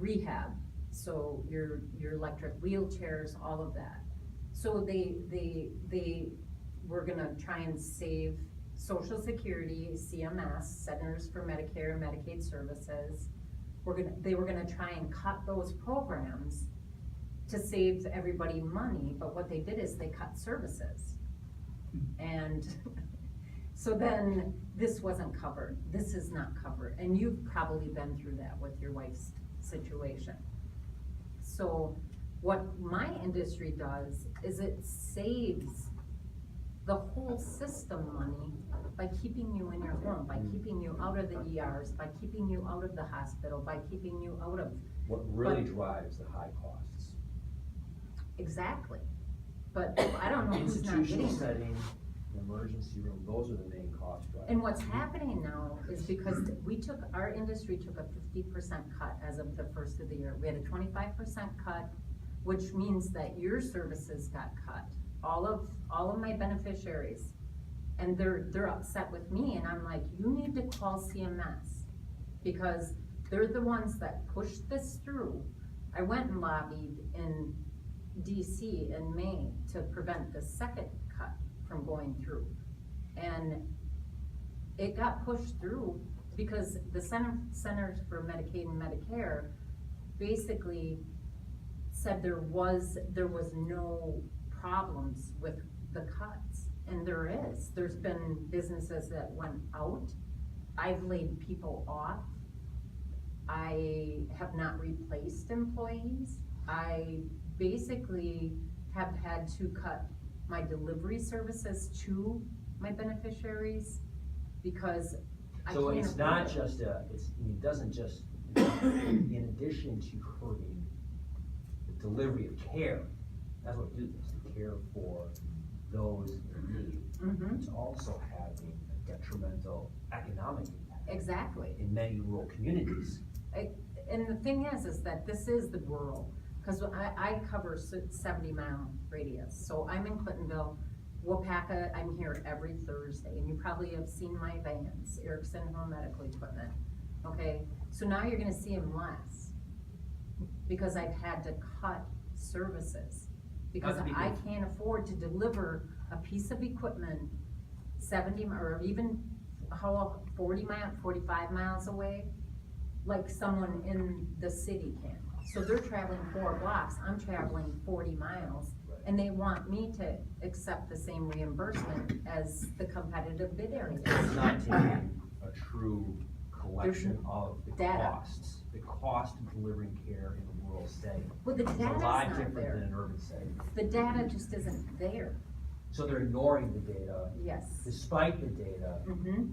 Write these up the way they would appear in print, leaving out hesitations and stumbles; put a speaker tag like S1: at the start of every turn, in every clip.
S1: rehab, so your electric wheelchairs, all of that. So they were gonna try and save Social Security, CMS, Centers for Medicare and Medicaid Services. They were gonna try and cut those programs to save everybody money, but what they did is they cut services. And so then this wasn't covered, this is not covered, and you've probably been through that with your wife's situation. So what my industry does is it saves the whole system money by keeping you in your home, by keeping you out of the ERs, by keeping you out of the hospital, by keeping you out of.
S2: What really drives the high costs?
S1: Exactly, but I don't know who's not
S2: Institutional
S1: getting.
S2: setting, emergency room, those are the main cost drivers.
S1: And what's happening now is because our industry took a 50% cut as of the first of the year. We had a 25% cut, which means that your services got cut. All of my beneficiaries, and they're upset with me, and I'm like, you need to call CMS, because they're the ones that pushed this through. I went and lobbied in DC in May to prevent the second cut from going through. And it got pushed through because the Centers for Medicaid and Medicare basically said there was no problems with the cuts, and there's been businesses that went out. I've laid people off. I have not replaced employees. I basically have had to cut my delivery services to my beneficiaries because I can't.
S2: So it's not just it doesn't just, in addition to hurting the delivery of care, that's what we do this, the care for those in need.
S1: Mm-hmm.
S2: It's also having a detrimental economic impact.
S1: Exactly.
S2: In many rural communities.
S1: And the thing is that this is the rural, because I cover 70-mile radius. So I'm in Clintonville, Waupaca, I'm here every Thursday, and you probably have seen my vans, Erickson Home Medical Equipment, okay? So now you're gonna see them less, because I've had to cut services, because I can't afford to deliver a piece of equipment 70, or even 45 miles away, like someone in the city can. So they're traveling 4 blocks, I'm traveling 40 miles, and they want me to accept the same reimbursement as the competitive bid area.
S2: It's not taking a true collection of the
S1: data.
S2: costs. The cost of delivering care in a rural setting
S1: Well, the
S2: is a
S1: data's
S2: lot
S1: not
S2: different
S1: there.
S2: than an urban setting.
S1: The data just isn't there.
S2: So they're ignoring the data.
S1: Yes.
S2: Despite the data,
S1: Mm-hmm.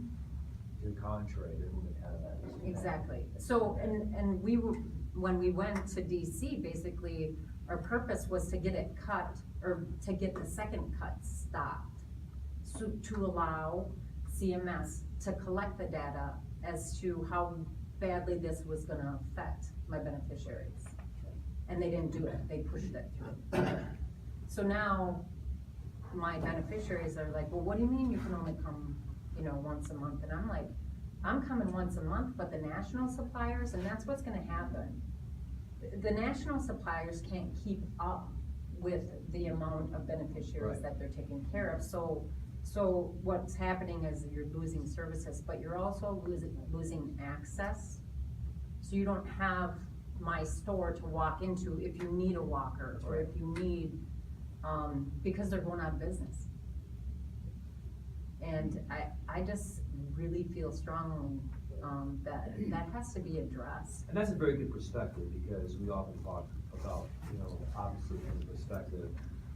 S2: to the contrary, they're moving out of that.
S1: Exactly. So, and we were, when we went to DC, basically, our purpose was to get it cut, or to get the second cut stopped. So to allow CMS to collect the data as to how badly this was gonna affect my beneficiaries. And they didn't do it, they pushed it through. So now, my beneficiaries are like, well, what do you mean you can only come, once a month? And I'm like, I'm coming once a month, but the national suppliers, and that's what's gonna happen. The national suppliers can't keep up with the amount of beneficiaries
S2: Right.
S1: that they're taking care of. So what's happening is you're losing services, but you're also losing access. So you don't have my store to walk into if you need a walker, or if you need, because they're going out of business. And I just really feel strongly that has to be addressed.
S2: And that's a very good perspective, because we often talk about, obviously from the perspective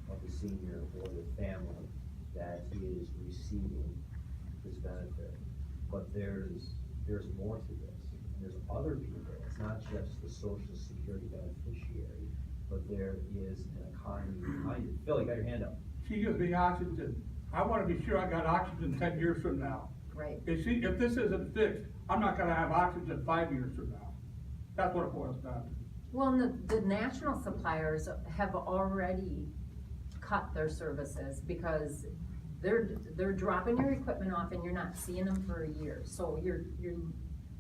S2: of the senior or the family that is receiving this benefit. But there's more to this. There's other people. It's not just the Social Security beneficiary, but there is an economy behind it. Phil, you got your hand up.
S3: She gives me oxygen. I wanna be sure I got oxygen 10 years from now.
S1: Right.
S3: If this isn't fixed, I'm not gonna have oxygen 5 years from now. That's what it boils down to.
S1: Well, and the national suppliers have already cut their services because they're dropping your equipment off and you're not seeing them for a year. So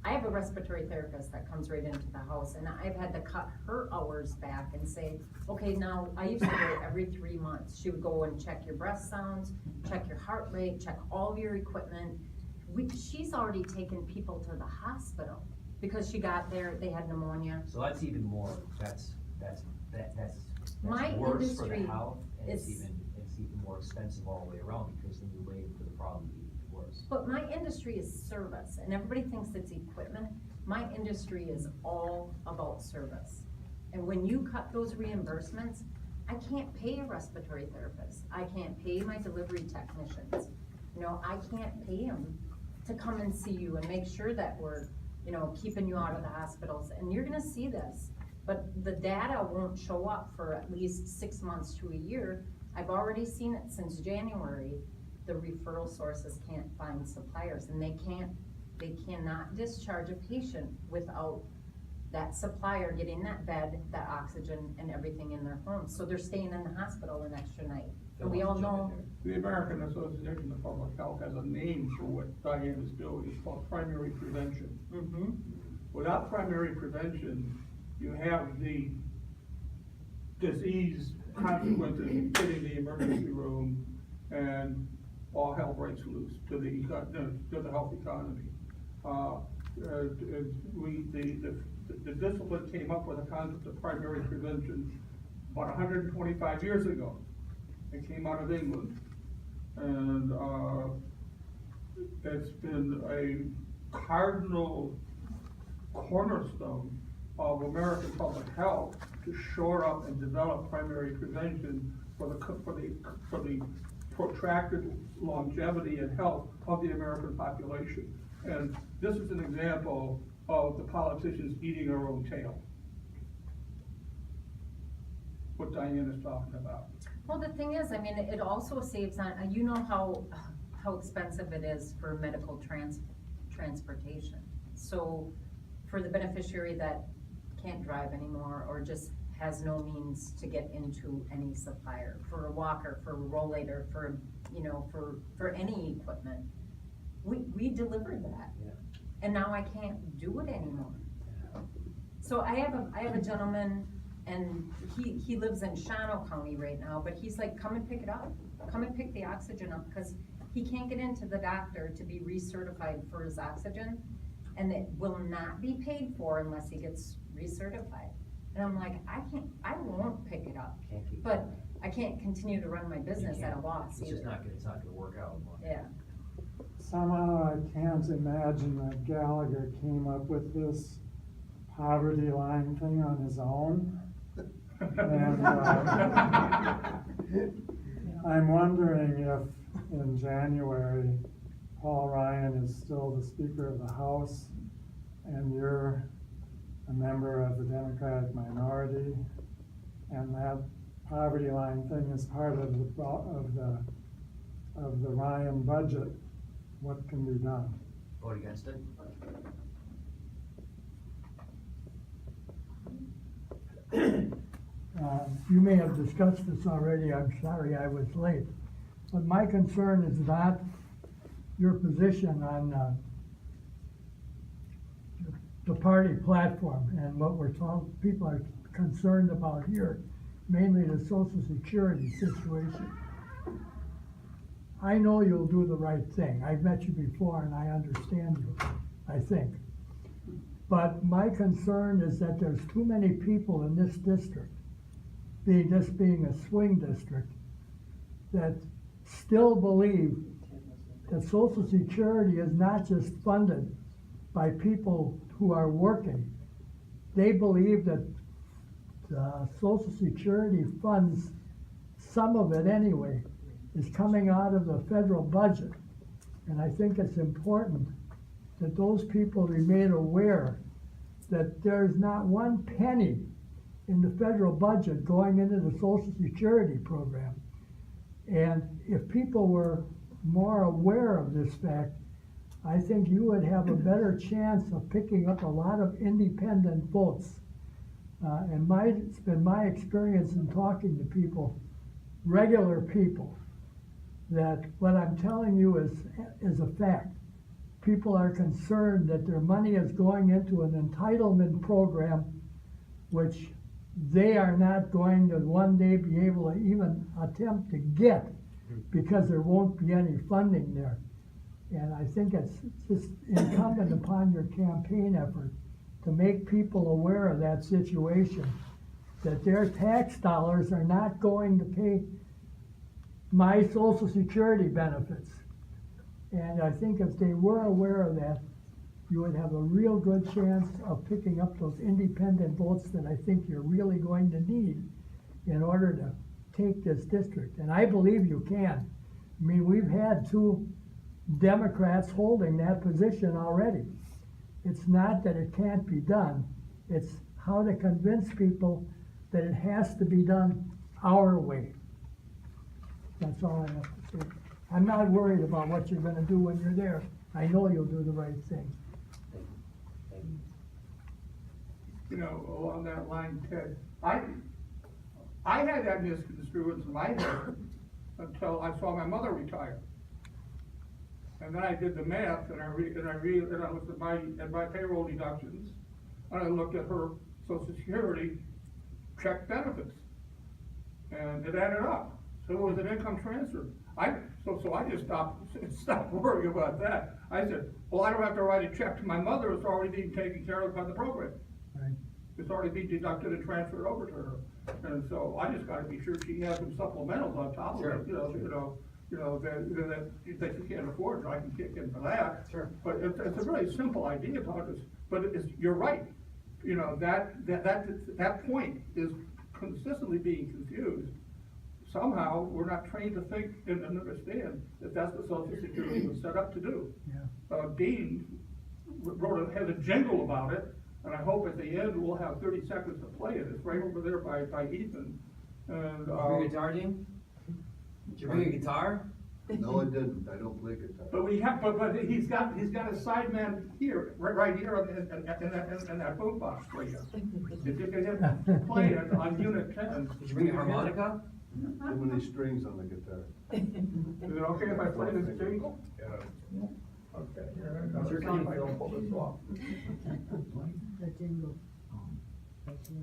S1: I have a respiratory therapist that comes right into the house, and I've had to cut her hours back and say, okay, now, I used to go every 3 months. She would go and check your breath sounds, check your heart rate, check all of your equipment. She's already taken people to the hospital because she got there, they had pneumonia.
S2: So that's even more, that's
S1: My
S2: worse for the
S1: industry
S2: health, and it's
S1: is-
S2: even more expensive all the way around, because then you're waiting for the problem to be worse.
S1: But my industry is service, and everybody thinks it's equipment. My industry is all about service. And when you cut those reimbursements, I can't pay a respiratory therapist. I can't pay my delivery technicians. You know, I can't pay them to come and see you and make sure that we're, you know, keeping you out of the hospitals. And you're gonna see this, but the data won't show up for at least 6 months to a year. I've already seen it since January. The referral sources can't find suppliers, and they cannot discharge a patient without that supplier getting that bed, that oxygen, and everything in their home. So they're staying in the hospital an extra night. And we all know,
S3: The American Association of Public Health has a name for what Diane is doing. It's called primary prevention. Without primary prevention, you have the disease consequences hitting the emergency room, and all hell breaks loose to the health economy. The discipline came up with the concept of primary prevention about 125 years ago. It came out of England, and it's been a cardinal cornerstone of American public health to shore up and develop primary prevention for the protracted longevity and health of the American population. And this is an example of the politicians eating their own tail. What Diane is talking about.
S1: well, the thing is, I mean, it also saves on, you know how expensive it is for medical transportation. So for the beneficiary that can't drive anymore or just has no means to get into any supplier, for a walker, for a rollator, for, you know, for any equipment, we delivered that.
S2: Yeah.
S1: And now I can't do it anymore. So I have a gentleman, and he lives in Shawano County right now, but he's like, come and pick it up, come and pick the oxygen up, because he can't get into the doctor to be recertified for his oxygen, and it will not be paid for unless he gets recertified. And I'm like, I won't pick it up,
S2: Can't keep
S1: but
S2: doing
S1: I can't continue to run my business at a loss
S2: It's just
S1: either.
S2: it's not gonna work out.
S1: Yeah.
S4: Somehow I can't imagine that Gallagher came up with this poverty line thing on his own. And I'm wondering if in January, Paul Ryan is still the Speaker of the House and you're a member of the Democratic minority, and that poverty line thing is part of the Ryan budget. What can be done?
S2: Vote against it?
S5: You may have discussed this already, I'm sorry I was late. But my concern is not your position on the party platform and what people are concerned about here, mainly the Social Security situation. I know you'll do the right thing. I've met you before and I understand you, I think. But my concern is that there's too many people in this district, this being a swing district, that still believe that Social Security is not just funded by people who are working. They believe that Social Security funds, some of it anyway, is coming out of the federal budget. And I think it's important that those people remain aware that there's not one penny in the federal budget going into the Social Security program. And if people were more aware of this fact, I think you would have a better chance of picking up a lot of independent votes. And it's been my experience in talking to people, regular people, that what I'm telling you is a fact. people are concerned that their money is going into an entitlement program, which they are not going to one day be able to even attempt to get, because there won't be any funding there. And I think it's just incumbent upon your campaign effort to make people aware of that situation, that their tax dollars are not going to pay my Social Security benefits. And I think if they were aware of that, you would have a real good chance of picking up those independent votes that I think you're really going to need in order to take this district. And I believe you can. I mean, we've had 2 Democrats holding that position already. It's not that it can't be done, it's how to convince people that it has to be done our way. That's all I have to say. I'm not worried about what you're gonna do when you're there. I know you'll do the right thing.
S2: Thank you.
S3: You know, along that line, Ted, I had that misconstrued in my head until I saw my mother retire. And then I did the math, and I looked at my payroll deductions, and I looked at her Social Security check benefits, and it added up. So it was an income transfer. So I just stopped worrying about that. I said, well, I don't have to write a check to my mother, it's already being taken care of by the program.
S5: Right.
S3: It's already being deducted and transferred over to her. And so I just gotta be sure she has some supplementals on top of it, that you can't afford, I can kick in for that.
S2: Sure.
S3: But it's a really simple idea, Todd, but you're right. You know, that point is consistently being confused. Somehow, we're not trained to think and understand that that's what Social Security was set up to do.
S5: Yeah.
S3: Dean has a jingle about it, and I hope at the end we'll have 30 seconds to play it. It's right over there by Ethan. And,
S2: Did you bring a guitar, Dean? Did you bring a guitar?
S6: No, I didn't, I don't play guitar.
S3: but he's got a sideman here, right here in that boombox for you. If you can just play it on unit 10.
S2: Did you bring a harmonica?
S6: Too many strings on the guitar.
S3: Is it okay if I play this jingle?
S6: Yeah.
S3: Okay.
S2: It's your time,
S3: I
S2: Phil.
S3: don't pull this off.
S5: The jingle.
S3: Let's see.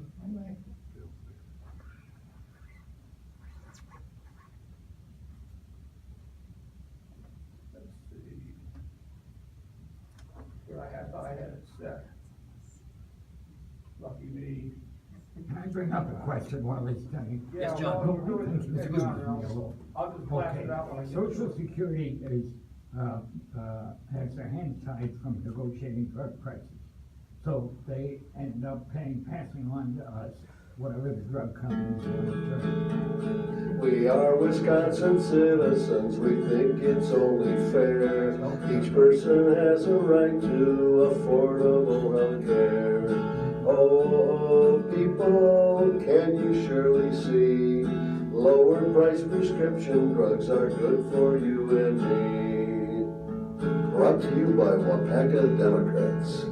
S3: Here thought I had it set. Lucky me.
S7: Can I bring up a question while he's telling?
S2: Yes, John.
S3: well, we're doing
S7: Thank you.
S3: this
S7: It's a
S3: thing
S7: good
S3: now,
S7: one.
S3: and I'll just blast it out when I get to
S7: Social
S3: it.
S7: Security is, has their hands tied from negotiating drug prices. So they end up passing on to us whatever the drug companies want to charge.
S6: We are Wisconsin citizens, we think it's only fair. Each person has a right to affordable health care. Oh, people, can you surely see? Lower price prescription drugs are good for you and me. Brought to you by Waupaca Democrats.